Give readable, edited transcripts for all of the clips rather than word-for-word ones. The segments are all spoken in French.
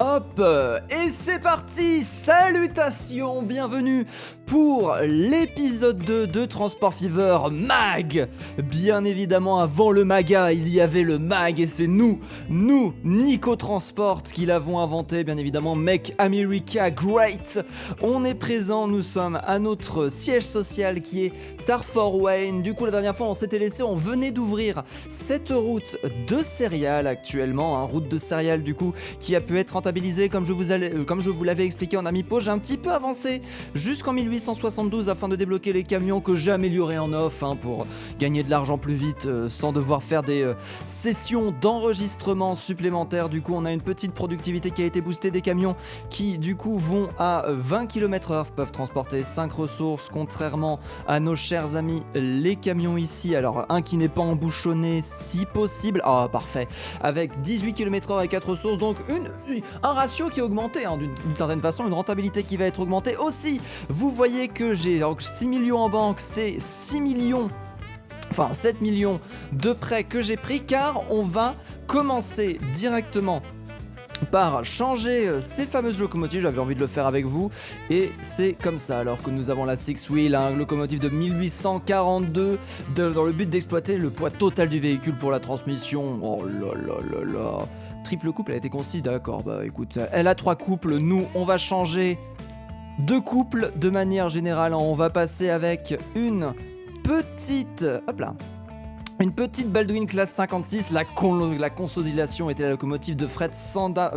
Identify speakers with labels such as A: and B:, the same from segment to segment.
A: Hop, et c'est parti. Salutations, bienvenue pour l'épisode 2 de Transport Fever Mag. Bien évidemment, avant le Maga, il y avait le Mag et c'est nous, Nico Transport, qui l'avons inventé, bien évidemment, Make America Great. On est présent, nous sommes à notre siège social qui est Tarford Wayne. Du coup, la dernière fois, on s'était laissé, on venait d'ouvrir cette route de céréales actuellement, route de céréales du coup, qui a pu être rentabilisée comme je vous l'avais expliqué en ami pause. J'ai un petit peu avancé jusqu'en 1872 afin de débloquer les camions que j'ai améliorés en off pour gagner de l'argent plus vite sans devoir faire des sessions d'enregistrement supplémentaires. Du coup, on a une petite productivité qui a été boostée, des camions qui du coup vont à 20 km/h, peuvent transporter 5 ressources, contrairement à nos chers amis les camions ici. Alors un qui n'est pas embouchonné si possible, parfait, avec 18 km/h et 4 ressources, donc un ratio qui est augmenté d'une certaine façon, une rentabilité qui va être augmentée aussi. Vous voyez que j'ai donc 6 millions en banque, c'est 7 millions de prêts que j'ai pris, car on va commencer directement par changer ces fameuses locomotives. J'avais envie de le faire avec vous et c'est comme ça. Alors que nous avons la Six Wheel, locomotive de 1842 dans le but d'exploiter le poids total du véhicule pour la transmission. Oh là là là là. Triple couple, elle a été conçue, d'accord, bah écoute, elle a 3 couples, nous on va changer 2 couples de manière générale. On va passer avec une petite Baldwin classe 56, la consolidation était la locomotive de Fred Sanda...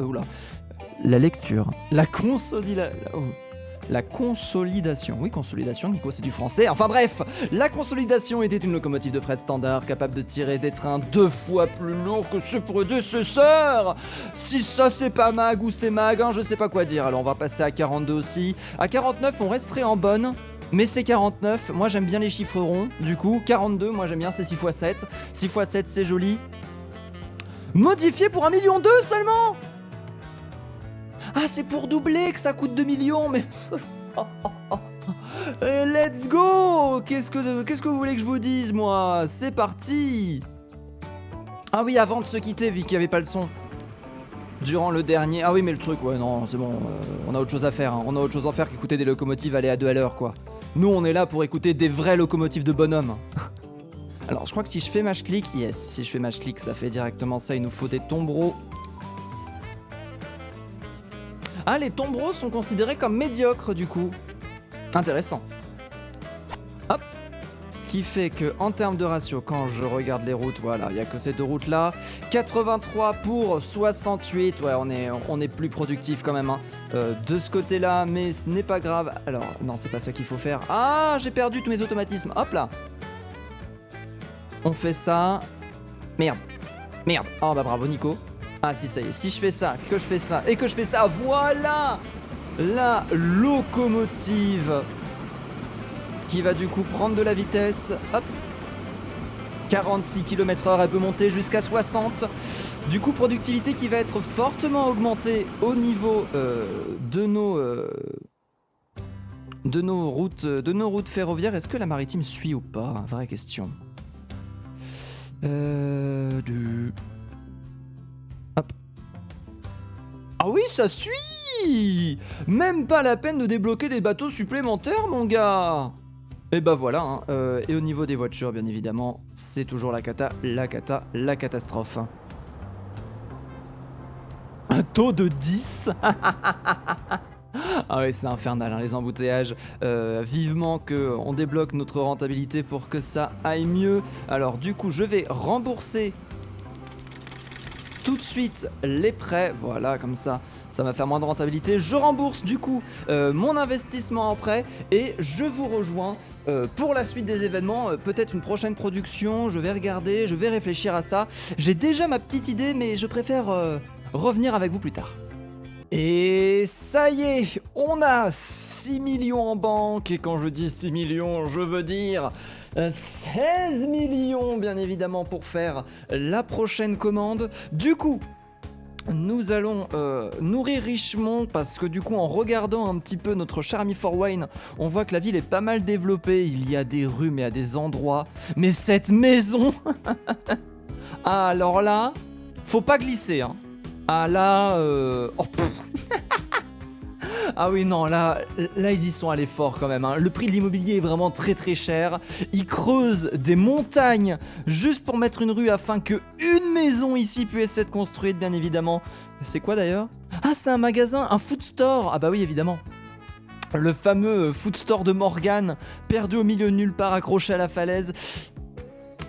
A: La lecture. La consolidation. Oui, consolidation, Nico, c'est du français. Enfin bref, la consolidation était une locomotive de fret standard capable de tirer des trains 2 fois plus lourds que ceux prédécesseurs. Si ça c'est pas mag ou c'est mag, je sais pas quoi dire. Alors on va passer à 42 aussi. À 49, on resterait en bonne. Mais c'est 49, moi j'aime bien les chiffres ronds. Du coup, 42, moi j'aime bien, c'est 6 x 7. 6 x 7, c'est joli. Modifié pour 1,2 million seulement. Ah, c'est pour doubler que ça coûte 2 millions, mais... Let's go. Qu'est-ce que vous voulez que je vous dise, moi? C'est parti. Ah oui, avant de se quitter, vu qu'il n'y avait pas le son. Durant le dernier... Ah oui, mais le truc, ouais, non, c'est bon, on a autre chose à faire. On a autre chose à faire qu'écouter des locomotives aller à 2 à l'heure, quoi. Nous, on est là pour écouter des vraies locomotives de bonhomme. Alors, je crois que si je fais match click... Yes, si je fais match click, ça fait directement ça. Il nous faut des tombereaux. Ah, les tombereaux sont considérés comme médiocres, du coup. Intéressant. Hop. Ce qui fait que, en termes de ratio, quand je regarde les routes, voilà, il n'y a que ces 2 routes-là. 83 pour 68. Ouais, on est plus productif quand même, de ce côté-là, mais ce n'est pas grave. Alors, non, c'est pas ça qu'il faut faire. Ah, j'ai perdu tous mes automatismes. Hop là. On fait ça. Merde. Oh, bah bravo, Nico. Ah si, ça y est, si je fais ça, que je fais ça, et que je fais ça, voilà la locomotive qui va du coup prendre de la vitesse. Hop, 46 km/h, elle peut monter jusqu'à 60. Du coup, productivité qui va être fortement augmentée au niveau de nos routes ferroviaires. Est-ce que la maritime suit ou pas? Vraie question. Hop. Ah oui, ça suit. Même pas la peine de débloquer des bateaux supplémentaires, mon gars. Et bah voilà, et au niveau des voitures, bien évidemment, c'est toujours la catastrophe. Un taux de 10. Ah ouais, c'est infernal, les embouteillages. Vivement qu'on débloque notre rentabilité pour que ça aille mieux. Alors du coup, je vais rembourser tout de suite les prêts, voilà, comme ça va faire moins de rentabilité. Je rembourse du coup mon investissement en prêt et je vous rejoins pour la suite des événements. Peut-être une prochaine production, je vais regarder, je vais réfléchir à ça. J'ai déjà ma petite idée, mais je préfère revenir avec vous plus tard. Et ça y est, on a 6 millions en banque, et quand je dis 6 millions, je veux dire 16 millions bien évidemment pour faire la prochaine commande. Du coup, nous allons nourrir Richmond parce que du coup en regardant un petit peu notre cher ami Fort Wayne, on voit que la ville est pas mal développée, il y a des rues mais à des endroits. Mais cette maison ah alors là, faut pas glisser Ah là, oh, ah oui non, là ils y sont allés fort quand même, hein. Le prix de l'immobilier est vraiment très très cher. Ils creusent des montagnes juste pour mettre une rue afin que une maison ici puisse être construite, bien évidemment. C'est quoi d'ailleurs? Ah, c'est un magasin, un food store. Ah bah oui, évidemment. Le fameux food store de Morgane, perdu au milieu de nulle part, accroché à la falaise.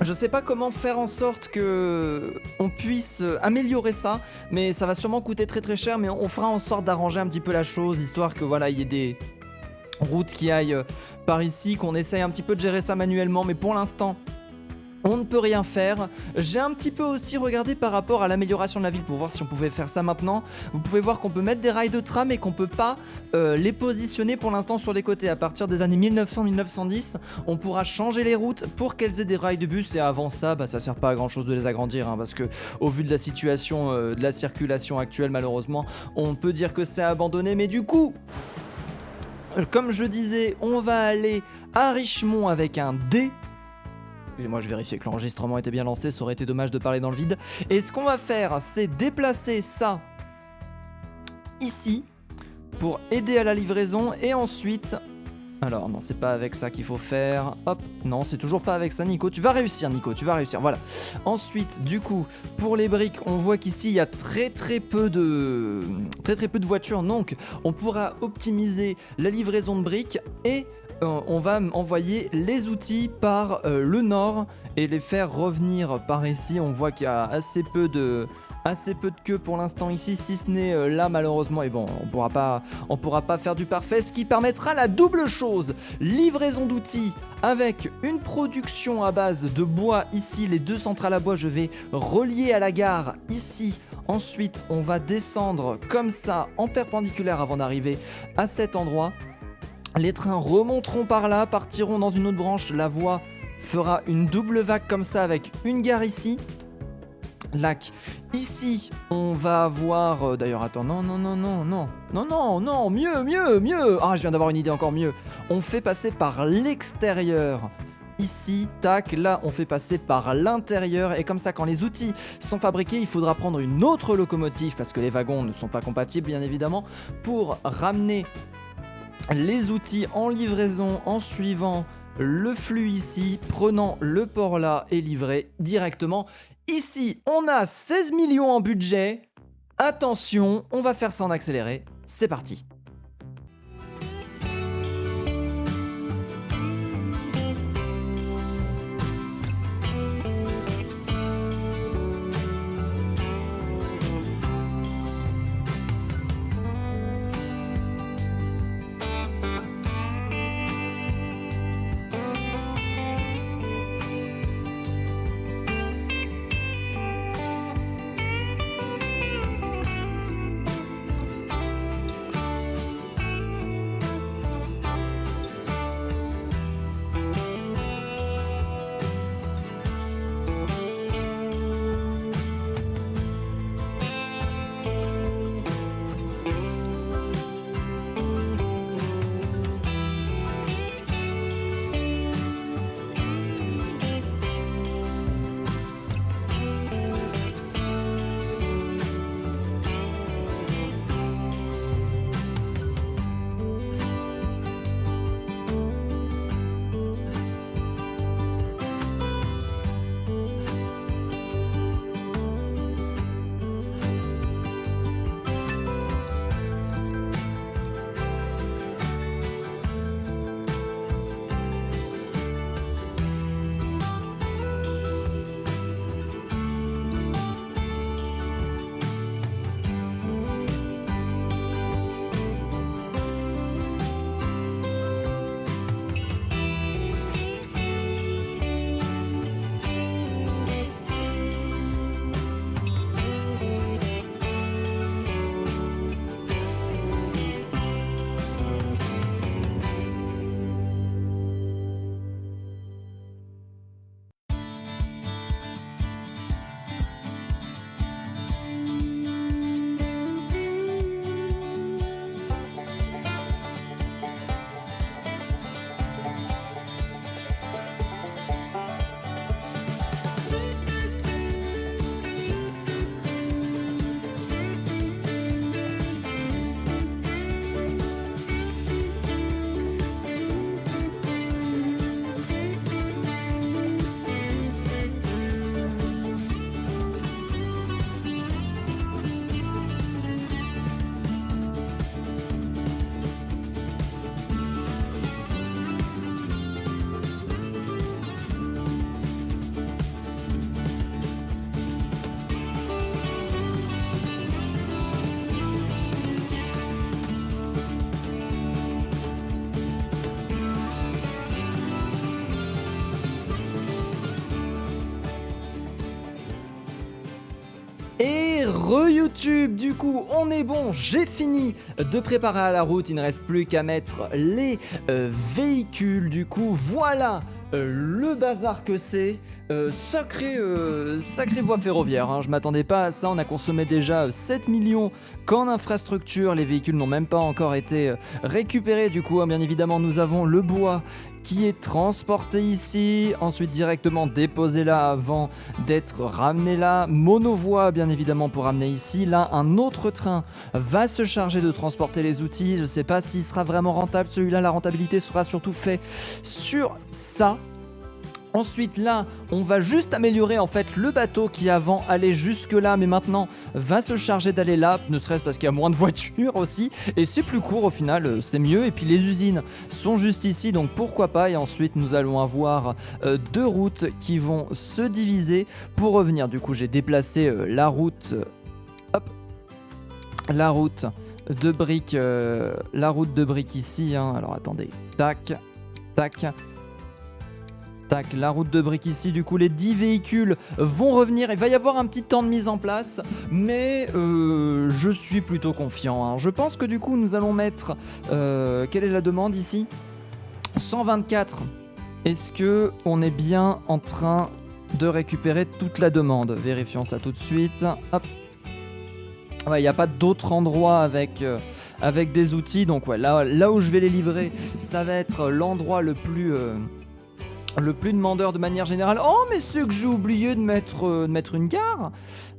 A: Je sais pas comment faire en sorte que on puisse améliorer ça, mais ça va sûrement coûter très très cher, mais on fera en sorte d'arranger un petit peu la chose, histoire que voilà, il y ait des routes qui aillent par ici, qu'on essaye un petit peu de gérer ça manuellement, mais pour l'instant, on ne peut rien faire. J'ai un petit peu aussi regardé par rapport à l'amélioration de la ville pour voir si on pouvait faire ça maintenant. Vous pouvez voir qu'on peut mettre des rails de tram et qu'on peut pas les positionner pour l'instant sur les côtés. À partir des années 1900-1910, on pourra changer les routes pour qu'elles aient des rails de bus, et avant ça, bah, ça sert pas à grand chose de les agrandir, hein, parce que au vu de la situation de la circulation actuelle, malheureusement, on peut dire que c'est abandonné. Mais du coup, comme je disais, on va aller à Richemont avec un D. Et moi je vérifiais que l'enregistrement était bien lancé, ça aurait été dommage de parler dans le vide. Et ce qu'on va faire, c'est déplacer ça ici pour aider à la livraison, et ensuite... Alors non, c'est pas avec ça qu'il faut faire. Hop, non, c'est toujours pas avec ça, Nico. Tu vas réussir, Nico, tu vas réussir, voilà. Ensuite, du coup, pour les briques, on voit qu'ici, il y a très peu de voitures, donc on pourra optimiser la livraison de briques, et... on va envoyer les outils par le nord et les faire revenir par ici. On voit qu'il y a assez peu de queue pour l'instant ici, si ce n'est là malheureusement. Et bon, on pourra pas faire du parfait, ce qui permettra la double chose: livraison d'outils avec une production à base de bois ici. Les deux centrales à bois, je vais relier à la gare ici. Ensuite, on va descendre comme ça en perpendiculaire avant d'arriver à cet endroit. Les trains remonteront par là, partiront dans une autre branche. La voie fera une double vague comme ça avec une gare ici. Lac. Ici, on va avoir... D'ailleurs, attends, non, mieux. Ah, je viens d'avoir une idée encore mieux. On fait passer par l'extérieur. Ici, tac, là on fait passer par l'intérieur, et comme ça quand les outils sont fabriqués, il faudra prendre une autre locomotive, parce que les wagons ne sont pas compatibles bien évidemment, pour ramener les outils en livraison en suivant le flux ici, prenant le port là et livré directement ici. On a 16 millions en budget. Attention, on va faire ça en accéléré. C'est parti. Re-YouTube, du coup, on est bon, j'ai fini de préparer à la route, il ne reste plus qu'à mettre les véhicules, du coup, voilà le bazar que c'est, sacrée voie ferroviaire, hein. Je m'attendais pas à ça, on a consommé déjà 7 millions qu'en infrastructure, les véhicules n'ont même pas encore été récupérés, du coup, hein, bien évidemment, nous avons le bois qui est transporté ici, ensuite directement déposé là avant d'être ramené là, monovoie bien évidemment pour ramener ici, là un autre train va se charger de transporter les outils, je sais pas s'il sera vraiment rentable celui-là, la rentabilité sera surtout faite sur ça. Ensuite là, on va juste améliorer en fait le bateau qui avant allait jusque là mais maintenant va se charger d'aller là, ne serait-ce parce qu'il y a moins de voitures aussi et c'est plus court au final, c'est mieux et puis les usines sont juste ici donc pourquoi pas et ensuite nous allons avoir deux routes qui vont se diviser pour revenir. Du coup j'ai déplacé la route, hop, la route de briques ici, hein. Alors attendez, tac, tac. Tac, la route de briques ici, du coup les 10 véhicules vont revenir, il va y avoir un petit temps de mise en place, mais je suis plutôt confiant, hein. Je pense que du coup nous allons mettre, quelle est la demande ici ? 124. Est-ce que on est bien en train de récupérer toute la demande ? Vérifions ça tout de suite, hop. Ouais, il n'y a pas d'autre endroit avec des outils, donc ouais, là où je vais les livrer, ça va être l'endroit le plus demandeur de manière générale. Oh mais c'est que j'ai oublié de mettre une gare.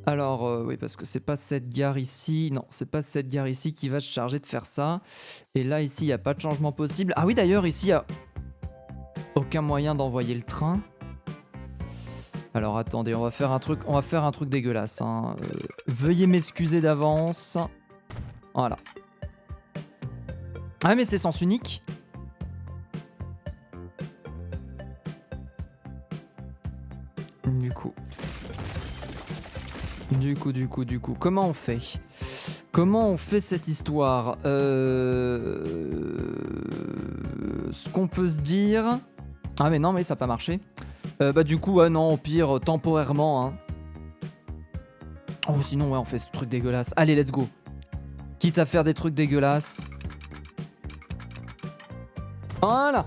A: Alors oui parce que c'est pas cette gare ici. Non c'est pas cette gare ici qui va se charger de faire ça. Et là ici il n'y a pas de changement possible. Ah oui d'ailleurs ici il n'y a aucun moyen d'envoyer le train. Alors attendez on va faire un truc dégueulasse, hein. Veuillez m'excuser d'avance. Voilà. Ah mais c'est sens unique. Du coup, comment on fait ? Comment on fait cette histoire ? Ce qu'on peut se dire... Ah mais non, mais ça n'a pas marché. Bah du coup, non, au pire, temporairement. Hein. Oh, sinon, ouais, on fait ce truc dégueulasse. Allez, let's go. Quitte à faire des trucs dégueulasses. Voilà.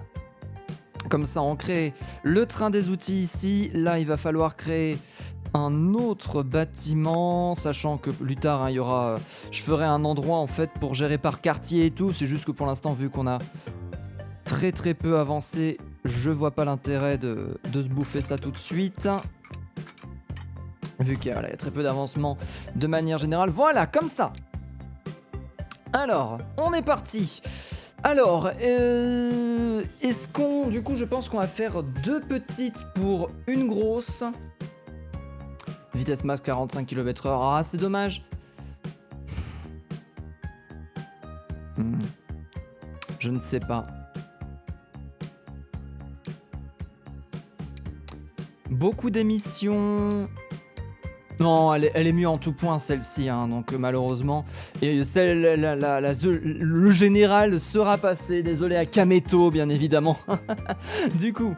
A: Comme ça, on crée le train des outils ici. Là, il va falloir créer un autre bâtiment, sachant que plus tard, hein, il y aura... je ferai un endroit, en fait, pour gérer par quartier et tout. C'est juste que pour l'instant, vu qu'on a très très peu avancé, je vois pas l'intérêt de se bouffer ça tout de suite. Vu qu'il y a très peu d'avancement de manière générale. Voilà, comme ça. Alors, on est parti. Alors, est-ce qu'on... Du coup, je pense qu'on va faire 2 petites pour une grosse. Vitesse max 45 km/h. Ah, c'est dommage. Je ne sais pas. Beaucoup d'émissions... Non, elle est mieux en tout point celle-ci, hein, donc malheureusement. Et le général sera passé, désolé à Kameto bien évidemment. Du coup,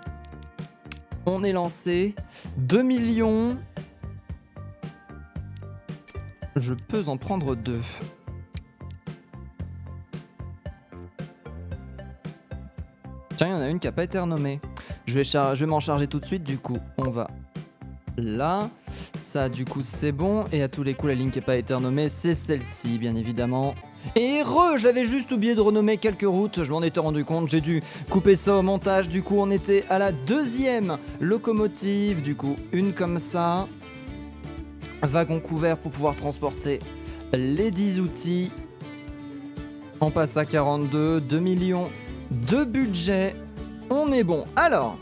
A: on est lancé. 2 millions. Je peux en prendre 2. Tiens, il y en a une qui n'a pas été renommée. Je vais m'en charger tout de suite, du coup, on va... Là, ça du coup c'est bon. Et à tous les coups la ligne qui n'a pas été renommée, c'est celle-ci bien évidemment. Et j'avais juste oublié de renommer quelques routes, je m'en étais rendu compte, j'ai dû couper ça au montage. Du coup on était à la 2e locomotive, du coup une comme ça. Wagon couvert pour pouvoir transporter les 10 outils. On passe à 42, 2 millions de budget, on est bon. Alors...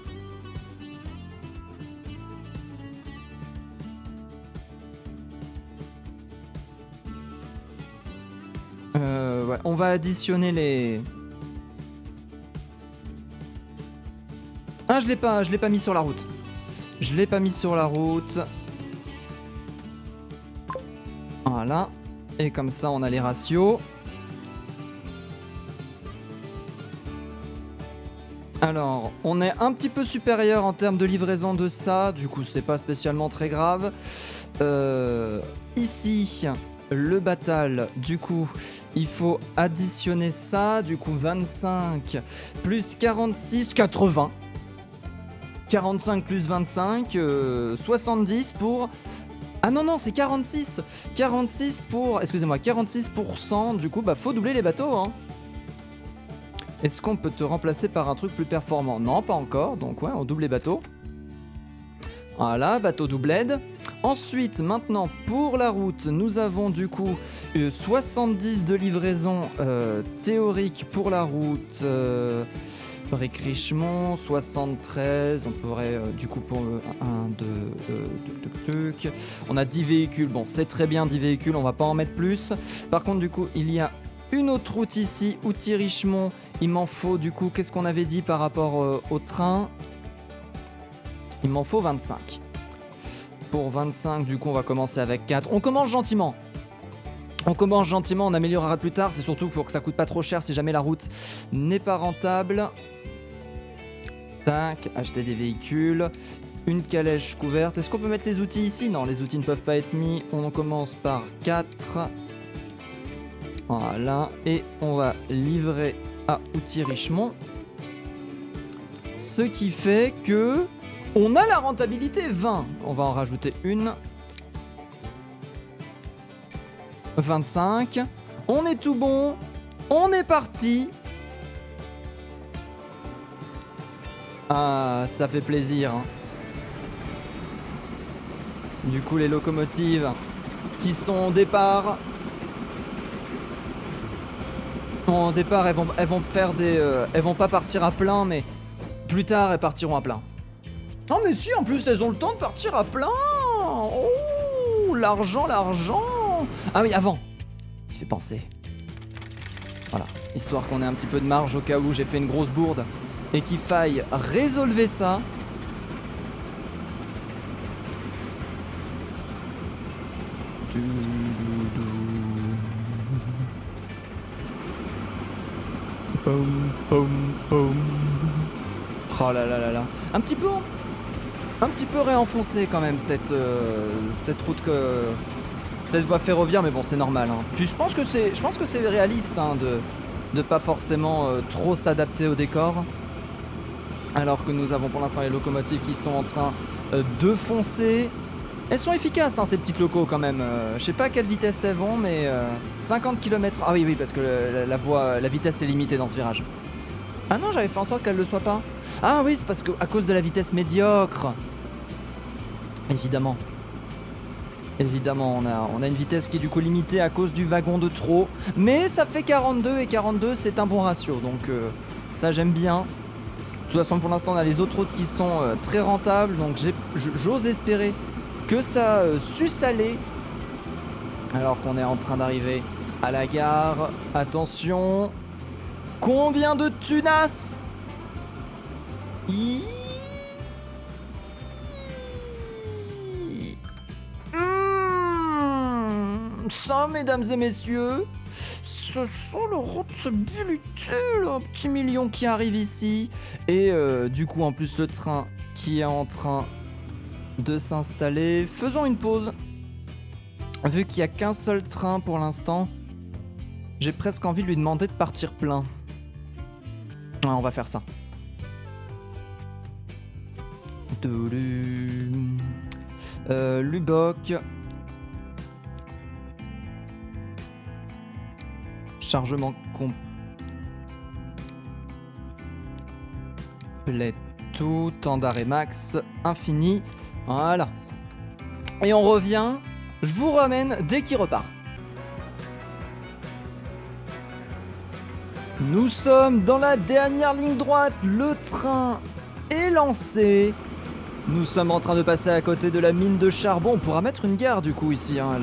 A: ouais, on va additionner les... Ah, je l'ai pas mis sur la route. Je l'ai pas mis sur la route. Voilà. Et comme ça, on a les ratios. Alors, on est un petit peu supérieur en termes de livraison de ça. Du coup, c'est pas spécialement très grave. ici le Batal, du coup, il faut additionner ça, du coup 25 plus 46, 80. 45 plus 25, 70 pour... Ah non, c'est 46. 46 pour... Excusez-moi, 46%, du coup, bah faut doubler les bateaux, hein. Est-ce qu'on peut te remplacer par un truc plus performant? Non, pas encore, donc ouais, on double les bateaux. Voilà, bateau doubled. Ensuite, maintenant, pour la route, nous avons du coup 70 de livraison théorique pour la route. Brick Richemont, 73. On pourrait du coup pour 1, 2, on a 10 véhicules. Bon, c'est très bien 10 véhicules, on va pas en mettre plus. Par contre, du coup, il y a une autre route ici, Outil Richemont. Il m'en faut du coup, qu'est-ce qu'on avait dit par rapport au train? Il m'en faut 25. Pour 25, du coup, on va commencer avec 4. On commence gentiment. On améliorera plus tard. C'est surtout pour que ça coûte pas trop cher si jamais la route n'est pas rentable. Tac, acheter des véhicules. Une calèche couverte. Est-ce qu'on peut mettre les outils ici? Non, les outils ne peuvent pas être mis. On commence par 4. Voilà. Et on va livrer à Outil Richemont. Ce qui fait que... on a la rentabilité 20. On va en rajouter une. 25. On est tout bon. On est parti. Ah, ça fait plaisir. Hein. Du coup, les locomotives qui sont au départ. Au départ, elles vont faire des... elles vont pas partir à plein, mais plus tard, elles partiront à plein. Non mais si, en plus elles ont le temps de partir à plein. Oh, l'argent. Ah oui, avant. Il fait penser. Voilà, histoire qu'on ait un petit peu de marge au cas où j'ai fait une grosse bourde et qu'il faille résolver ça. Oh là là là là. Un petit peu réenfoncé quand même cette route cette voie ferroviaire, mais bon c'est normal. Hein. Puis je pense que c'est réaliste hein, de pas forcément trop s'adapter au décor. Alors que nous avons pour l'instant les locomotives qui sont en train de foncer. Elles sont efficaces hein, ces petites locos quand même. Je sais pas à quelle vitesse elles vont, mais 50 km. Ah oui parce que la vitesse est limitée dans ce virage. Ah non, j'avais fait en sorte qu'elle le soit pas. Ah oui, c'est parce que à cause de la vitesse médiocre. Évidemment, on a une vitesse qui est du coup limitée à cause du wagon de trop. Mais ça fait 42 et 42 c'est un bon ratio. Donc ça j'aime bien. De toute façon pour l'instant on a les autres routes qui sont très rentables. Donc j'ose espérer que ça suce aller. Alors qu'on est en train d'arriver à la gare. Attention. Combien de tunas? Ça, mesdames et messieurs, ce sont le route bulleteux, un petit million qui arrive ici. Et du coup, en plus, le train qui est en train de s'installer. Faisons une pause. Vu qu'il n'y a qu'un seul train pour l'instant, j'ai presque envie de lui demander de partir plein. Ouais, on va faire ça. Lubbock. Chargement complet. Tout. Temps d'arrêt max. Infini. Voilà. Et on revient. Je vous ramène dès qu'il repart. Nous sommes dans la dernière ligne droite, le train est lancé. Nous sommes en train de passer à côté de la mine de charbon. On pourra mettre une gare du coup ici. Hein.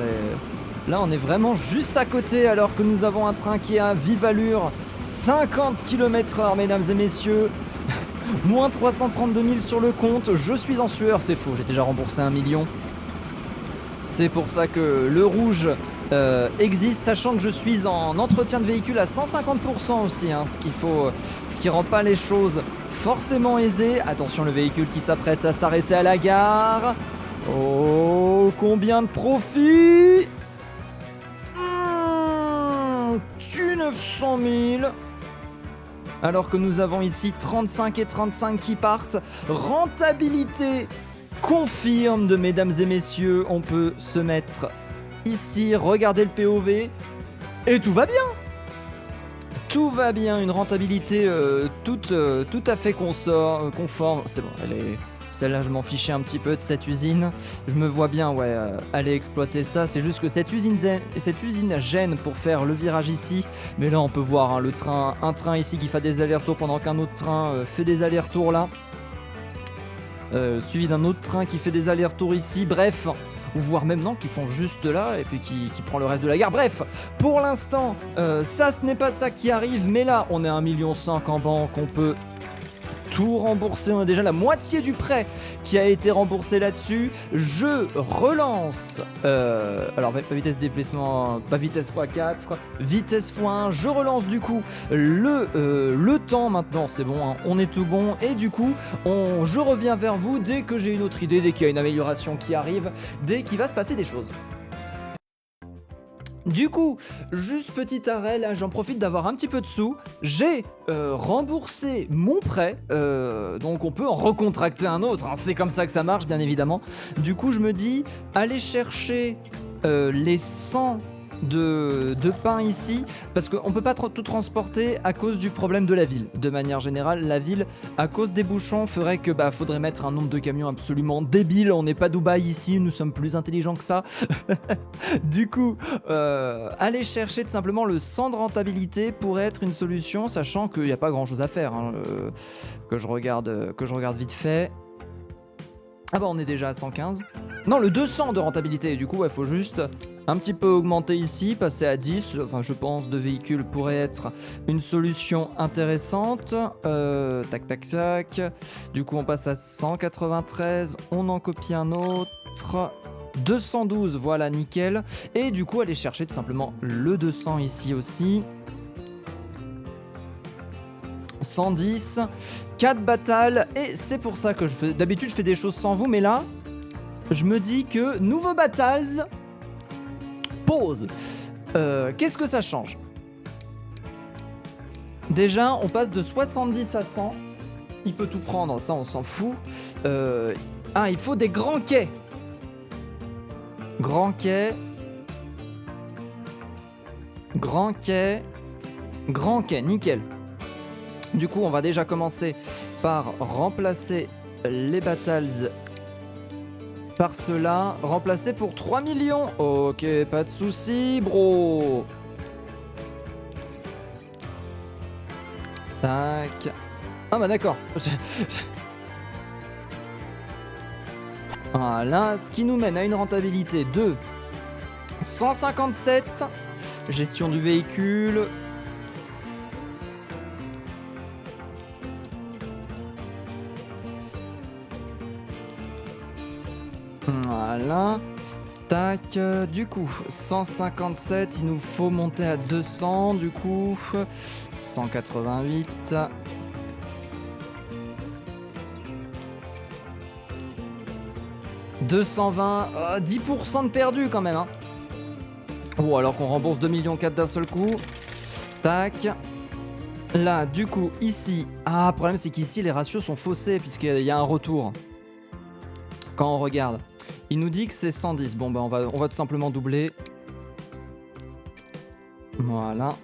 A: Là on est vraiment juste à côté alors que nous avons un train qui est à vive allure. 50 km/h mesdames et messieurs. Moins 332 000 sur le compte. Je suis en sueur, c'est faux, j'ai déjà remboursé 1 million. C'est pour ça que le rouge... existe, sachant que je suis en entretien de véhicule à 150% aussi, hein, ce qui rend pas les choses forcément aisées. Attention, le véhicule qui s'apprête à s'arrêter à la gare. Oh, combien de profit? 900 000. Alors que nous avons ici 35 et 35 qui partent. Rentabilité confirme de mesdames et messieurs. On peut se mettre ici, regarder le POV. Et tout va bien. Tout va bien, une rentabilité tout à fait conforme. C'est bon, elle est... Celle-là, je m'en fichais un petit peu de cette usine. Je me vois bien, aller exploiter ça. C'est juste que cette usine gêne pour faire le virage ici. Mais là, on peut voir un train ici qui fait des allers-retours pendant qu'un autre train fait des allers-retours là. Suivi d'un autre train qui fait des allers-retours ici. Bref, ou voire même non, qui font juste là et puis qui prend le reste de la gare. Bref, pour l'instant, ça, ce n'est pas ça qui arrive. Mais là, on est à 1,5 million en banque. On peut tout remboursé, on a déjà la moitié du prêt qui a été remboursé là-dessus. Je relance, alors pas vitesse déplacement, pas vitesse x4, vitesse x1, je relance du coup le temps maintenant, c'est bon, hein, on est tout bon, et du coup je reviens vers vous dès que j'ai une autre idée, dès qu'il y a une amélioration qui arrive, dès qu'il va se passer des choses. Du coup, juste petit arrêt, là j'en profite d'avoir un petit peu de sous. J'ai remboursé mon prêt, donc on peut en recontracter un autre, hein. C'est comme ça que ça marche bien évidemment. Du coup je me dis, aller chercher les 100 de pain ici, parce qu'on peut pas tout transporter à cause du problème de la ville. De manière générale, la ville, à cause des bouchons, ferait que faudrait mettre un nombre de camions absolument débile. On n'est pas Dubaï ici, nous sommes plus intelligents que ça. Du coup, aller chercher tout simplement le 100 de rentabilité pourrait être une solution, sachant qu'il n'y a pas grand chose à faire, hein, que je regarde vite fait. Ah on est déjà à 115. Non, le 200 de rentabilité, du coup, il faut juste un petit peu augmenter ici, passer à 10. Enfin, je pense, de véhicules pourrait être une solution intéressante. Tac, tac, tac. Du coup, on passe à 193. On en copie un autre. 212, voilà, nickel. Et du coup, aller chercher tout simplement le 200 ici aussi. 110, 4 battles, et c'est pour ça que d'habitude je fais des choses sans vous, mais là je me dis que nouveau battles, pause. Qu'est-ce que ça change? Déjà on passe de 70 à 100, il peut tout prendre, ça on s'en fout. Il faut des grands quais. Grand quai, nickel. Du coup, on va déjà commencer par remplacer les battles par cela. Remplacer pour 3 millions. Ok, pas de soucis, bro. Tac. Ah bah d'accord. Voilà, ce qui nous mène à une rentabilité de 157. Gestion du véhicule. Voilà, tac, du coup, 157, il nous faut monter à 200, du coup, 188, 220, 10% de perdu quand même, hein. Oh, alors qu'on rembourse 2,4 millions d'un seul coup, tac. Là, du coup, ici, le problème c'est qu'ici les ratios sont faussés puisqu'il y a un retour. Quand on regarde, il nous dit que c'est 110. Bon, on va tout simplement doubler. Voilà.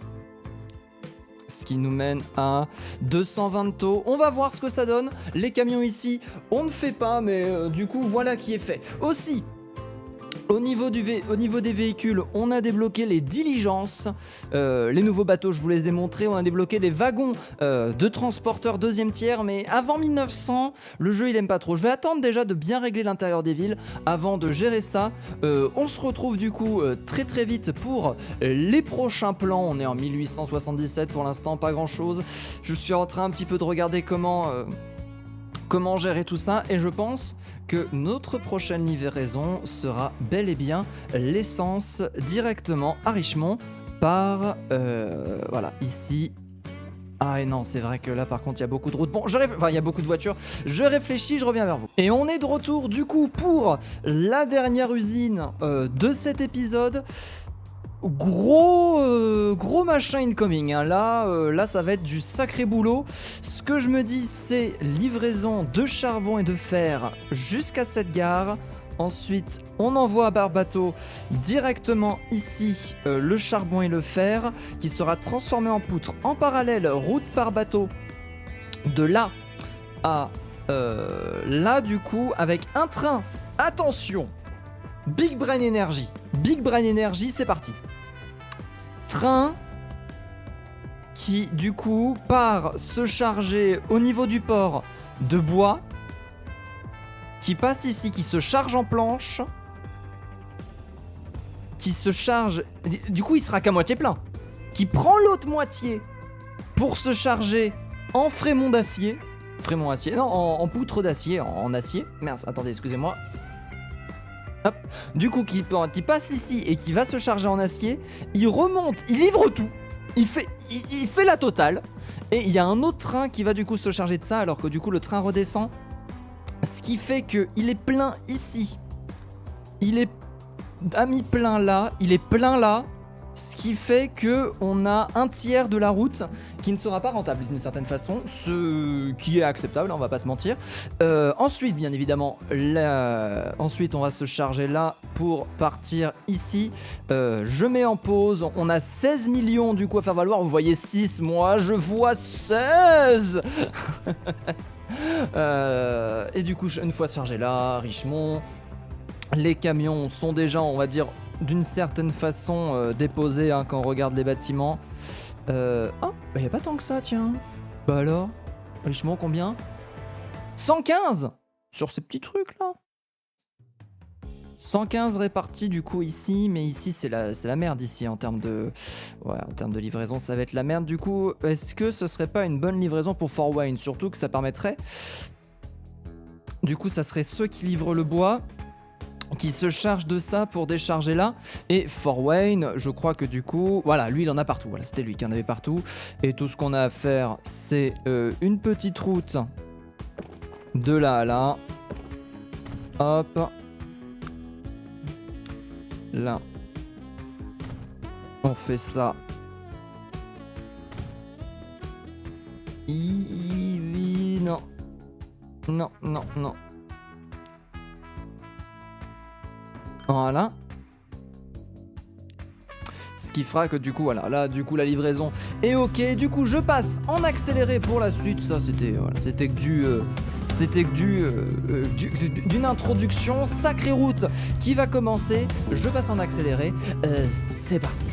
A: Ce qui nous mène à 220 taux. On va voir ce que ça donne. Les camions ici, on ne fait pas, mais du coup, voilà qui est fait. Aussi, au niveau des véhicules, on a débloqué les diligences, les nouveaux bateaux, je vous les ai montrés. On a débloqué les wagons de transporteurs deuxième tiers, mais avant 1900, le jeu il aime pas trop. Je vais attendre déjà de bien régler l'intérieur des villes avant de gérer ça. On se retrouve du coup très très vite pour les prochains plans. On est en 1877 pour l'instant, pas grand chose. Je suis en train un petit peu de regarder comment gérer tout ça, et je pense que notre prochaine livraison sera bel et bien l'essence directement à Richmond par voilà, ici Ah et non, c'est vrai que là par contre il y a beaucoup de routes. Bon, enfin il y a beaucoup de voitures. Je réfléchis, je reviens vers vous. Et on est de retour du coup pour la dernière usine de cet épisode. Gros machin incoming, hein. Là ça va être du sacré boulot. Ce que je me dis, c'est livraison de charbon et de fer jusqu'à cette gare. Ensuite, on envoie par bateau directement ici le charbon et le fer qui sera transformé en poutre. En parallèle, route par bateau de là à là du coup avec un train. Attention, Big Brain Energy. Big Brain Energy, c'est parti. Train qui du coup part se charger au niveau du port de bois, qui passe ici, qui se charge en planche, qui se charge, du coup il sera qu'à moitié plein, qui prend l'autre moitié pour se charger en frémont d'acier, non, en poutre d'acier, en acier, merde, attendez, excusez-moi. Hop. Du coup qui passe ici et qui va se charger en acier, il remonte, il livre tout, il fait la totale, et il y a un autre train qui va du coup se charger de ça, alors que du coup le train redescend, ce qui fait qu'il est plein ici, il est à mi-plein là, il est plein là, ce qui fait que on a un tiers de la route qui ne sera pas rentable d'une certaine façon, ce qui est acceptable, on va pas se mentir. Ensuite, bien évidemment, ensuite on va se charger là pour partir ici. Je mets en pause, on a 16 millions du coup à faire valoir, vous voyez 6, moi je vois 16. Et du coup, une fois chargé là, Richemont, les camions sont déjà, on va dire, d'une certaine façon déposés hein, quand on regarde les bâtiments. Oh, bah y a pas tant que ça, tiens. Bah alors, Richemont combien? 115 sur ces petits trucs là. 115 répartis du coup ici, mais ici c'est la merde ici en termes de livraison, ça va être la merde. Du coup, est-ce que ce serait pas une bonne livraison pour Fort Wayne? Surtout que ça permettrait, du coup ça serait ceux qui livrent le bois qui se chargent de ça pour décharger là. Et Fort Wayne, je crois que du coup, voilà, lui il en a partout, voilà, c'était lui qui en avait partout. Et tout ce qu'on a à faire, c'est une petite route de là à là. Hop. Là, on fait ça. Non. Non, non, non. Voilà. Ce qui fera que du coup, voilà, là, du coup, la livraison est ok. Du coup, je passe en accéléré pour la suite. Ça, c'était que d'une introduction, sacrée route qui va commencer. Je passe en accéléré, c'est parti.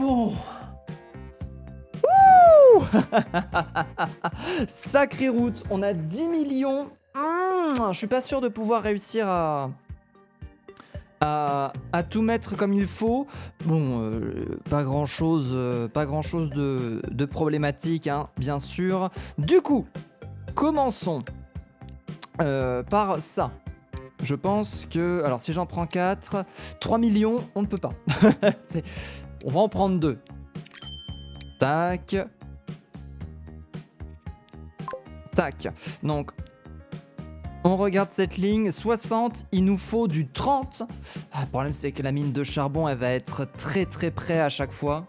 A: bon. Sacrée route, on a 10 millions. Je suis pas sûr de pouvoir réussir à tout mettre comme il faut. Bon, pas grand chose de problématique, hein, bien sûr. Du coup, commençons par ça. Je pense que, alors si j'en prends 4, 3 millions, on ne peut pas. On va en prendre 2. Tac. Tac. Donc, on regarde cette ligne. 60, il nous faut du 30. Le problème, c'est que la mine de charbon, elle va être très très près à chaque fois.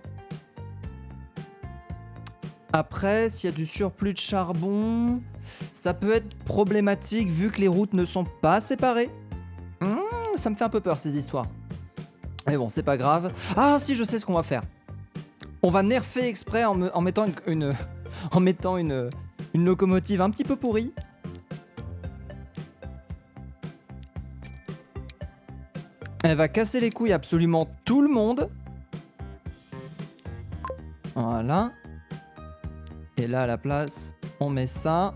A: Après, s'il y a du surplus de charbon, ça peut être problématique vu que les routes ne sont pas séparées. Ça me fait un peu peur, ces histoires. Mais bon, c'est pas grave. Ah si, je sais ce qu'on va faire. On va nerfer exprès en mettant une locomotive un petit peu pourrie. Elle va casser les couilles absolument tout le monde. Voilà. Et là, à la place, on met ça.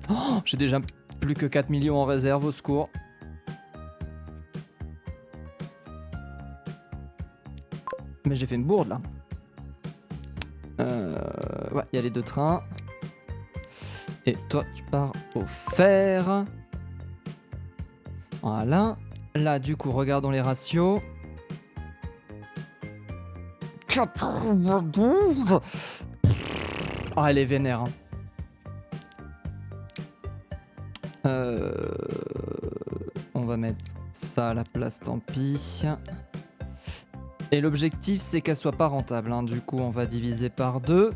A: Oh, j'ai déjà plus que 4 millions en réserve, au secours. Mais j'ai fait une bourde, là. Ouais, il y a les 2 trains. Et toi, tu pars au fer. Voilà. Là, du coup, regardons les ratios. 92. Ah, elle est vénère. On va mettre ça à la place, tant pis. Et l'objectif, c'est qu'elle soit pas rentable. Hein. Du coup, on va diviser par 2.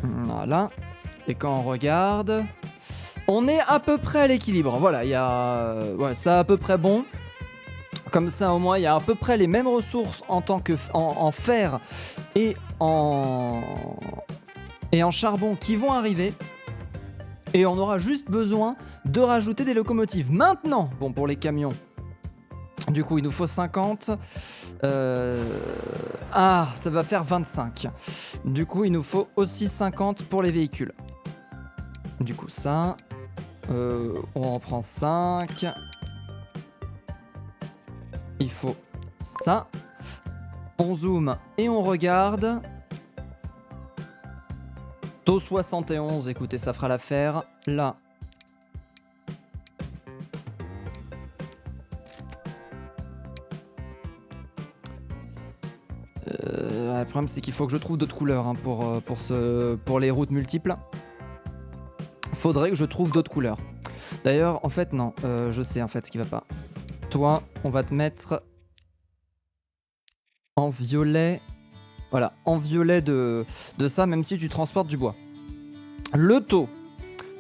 A: Voilà. Et quand on regarde, on est à peu près à l'équilibre. Voilà, il y a... ouais, c'est à peu près bon. Comme ça, au moins, il y a à peu près les mêmes ressources en tant que en fer et en charbon qui vont arriver. Et on aura juste besoin de rajouter des locomotives. Maintenant, bon, pour les camions, du coup, il nous faut 50. Ah, ça va faire 25. Du coup, il nous faut aussi 50 pour les véhicules. Du coup, ça... on en prend 5. Il faut ça. On zoome et on regarde. Taux 71, écoutez, ça fera l'affaire. Là. Le problème, c'est qu'il faut que je trouve d'autres couleurs hein, pour les routes multiples. Faudrait que je trouve d'autres couleurs. D'ailleurs, en fait, non. Je sais en fait ce qui va pas. Toi, on va te mettre en violet. Voilà, en violet de ça, même si tu transportes du bois. Le taux,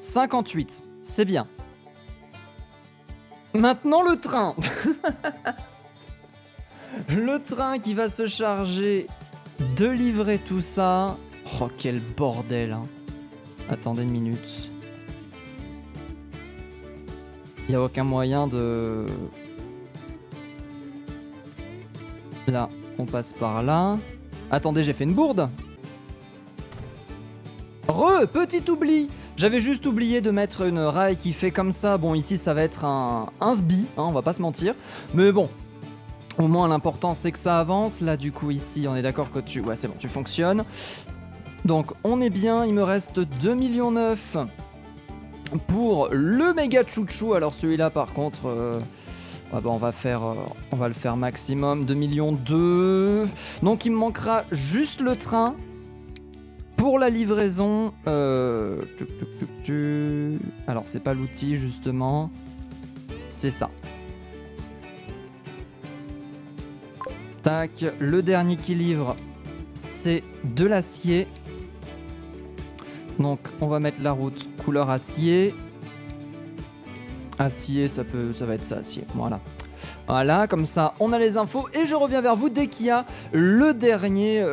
A: 58, c'est bien. Maintenant, le train. Le train qui va se charger de livrer tout ça. Oh, quel bordel. Hein. Attendez une minute. Il n'y a aucun moyen de... Là, on passe par là. Attendez, j'ai fait une bourde. Petit oubli. J'avais juste oublié de mettre une rail qui fait comme ça. Bon, ici, ça va être un sbi, hein, on va pas se mentir. Mais bon, au moins, l'important, c'est que ça avance. Là, du coup, ici, on est d'accord que tu... Ouais, c'est bon, tu fonctionnes. Donc, on est bien. Il me reste 2,9 millions pour le méga chouchou. Alors, celui-là, par contre... Ouais, bah on va le faire maximum 2,2 millions. Donc il me manquera juste le train pour la livraison. Alors c'est pas l'outil justement, c'est ça. Tac, le dernier qui livre, c'est de l'acier. Donc on va mettre la route couleur acier. Acier, ça va être ça, acier. Voilà. Voilà, comme ça, on a les infos. Et je reviens vers vous dès qu'il y a le dernier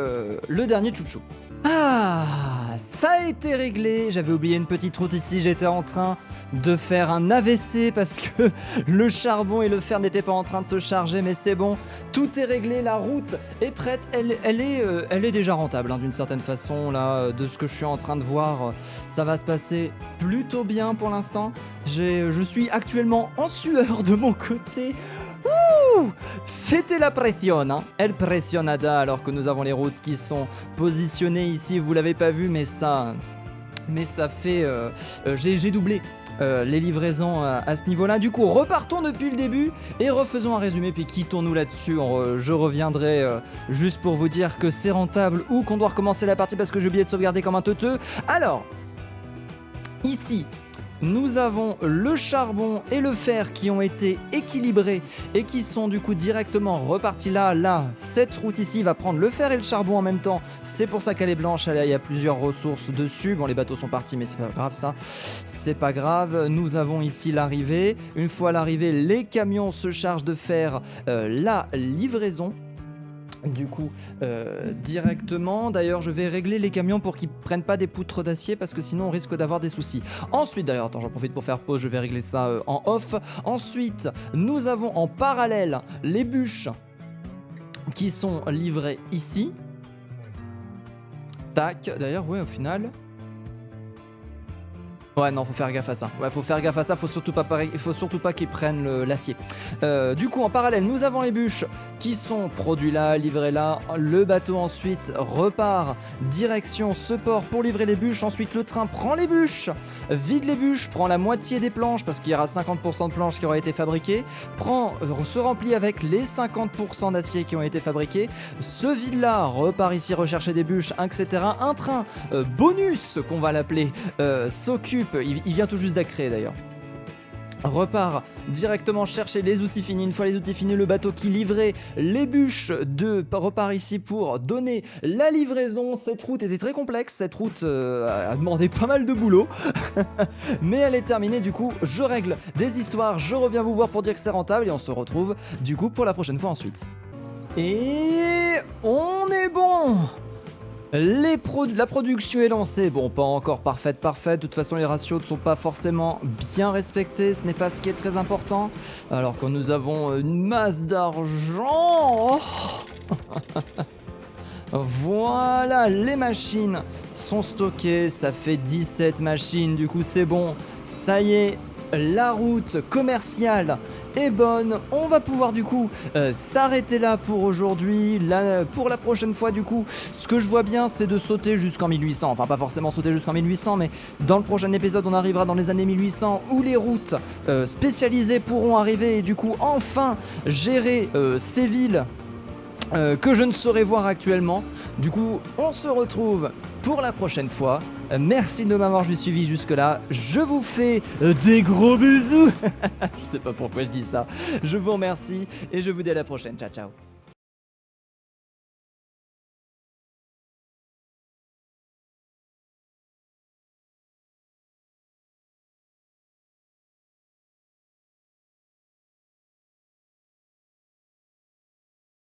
A: chouchou. Ah, ça a été réglé. J'avais oublié une petite route ici, j'étais en train de faire un AVC parce que le charbon et le fer n'étaient pas en train de se charger, mais c'est bon, tout est réglé, la route est prête, elle est déjà rentable hein, d'une certaine façon, là, de ce que je suis en train de voir, ça va se passer plutôt bien pour l'instant. Je suis actuellement en sueur de mon côté. Ouh, c'était la pression, hein. El Pressionada, alors que nous avons les routes qui sont positionnées ici, vous l'avez pas vu, mais ça fait... j'ai doublé les livraisons à ce niveau-là. Du coup, repartons depuis le début et refaisons un résumé, puis quittons-nous là-dessus. Je reviendrai juste pour vous dire que c'est rentable ou qu'on doit recommencer la partie parce que j'ai oublié de sauvegarder comme un teuteux. Alors, ici... nous avons le charbon et le fer qui ont été équilibrés et qui sont du coup directement repartis là. Là, cette route ici va prendre le fer et le charbon en même temps. C'est pour ça qu'elle est blanche, il y a plusieurs ressources dessus. Bon, les bateaux sont partis, mais c'est pas grave ça. C'est pas grave. Nous avons ici l'arrivée. Une fois l'arrivée, les camions se chargent de faire la livraison. Du coup, directement, d'ailleurs je vais régler les camions pour qu'ils prennent pas des poutres d'acier parce que sinon on risque d'avoir des soucis. Ensuite, d'ailleurs, attends, j'en profite pour faire pause, je vais régler ça en off. Ensuite, nous avons en parallèle les bûches qui sont livrées ici. Tac, d'ailleurs, ouais, au final... ouais, non, faut faire gaffe à ça. Ouais, faut faire gaffe à ça, faut surtout pas qu'ils prennent l'acier. Du coup, en parallèle, nous avons les bûches qui sont produits là, livrés là. Le bateau ensuite repart direction ce port pour livrer les bûches. Ensuite, le train prend les bûches, vide les bûches, prend la moitié des planches parce qu'il y aura 50% de planches qui auraient été fabriquées, se remplit avec les 50% d'acier qui ont été fabriqués. Ce vide là repart ici rechercher des bûches, etc. Un train bonus qu'on va l'appeler s'occupe. Il vient tout juste d'acréer d'ailleurs. Repart directement chercher les outils finis. Une fois les outils finis, le bateau qui livrait les bûches repart ici pour donner la livraison. Cette route était très complexe. Cette route a demandé pas mal de boulot. Mais elle est terminée. Du coup, je règle des histoires. Je reviens vous voir pour dire que c'est rentable. Et on se retrouve du coup pour la prochaine fois ensuite. Et on est bon! La production est lancée, bon pas encore parfaite, de toute façon les ratios ne sont pas forcément bien respectés, ce n'est pas ce qui est très important, alors que nous avons une masse d'argent. Voilà, les machines sont stockées, ça fait 17 machines, du coup c'est bon, ça y est, la route commerciale est bonne, on va pouvoir du coup s'arrêter là pour aujourd'hui. Pour la prochaine fois du coup, ce que je vois bien c'est de sauter jusqu'en 1800, enfin pas forcément sauter jusqu'en 1800, mais dans le prochain épisode on arrivera dans les années 1800 où les routes spécialisées pourront arriver et du coup enfin gérer ces villes que je ne saurais voir actuellement. Du coup, on se retrouve pour la prochaine fois. Merci de m'avoir suivi jusque là. Je vous fais des gros bisous. Je sais pas pourquoi je dis ça. Je vous remercie et je vous dis à la prochaine. Ciao, ciao.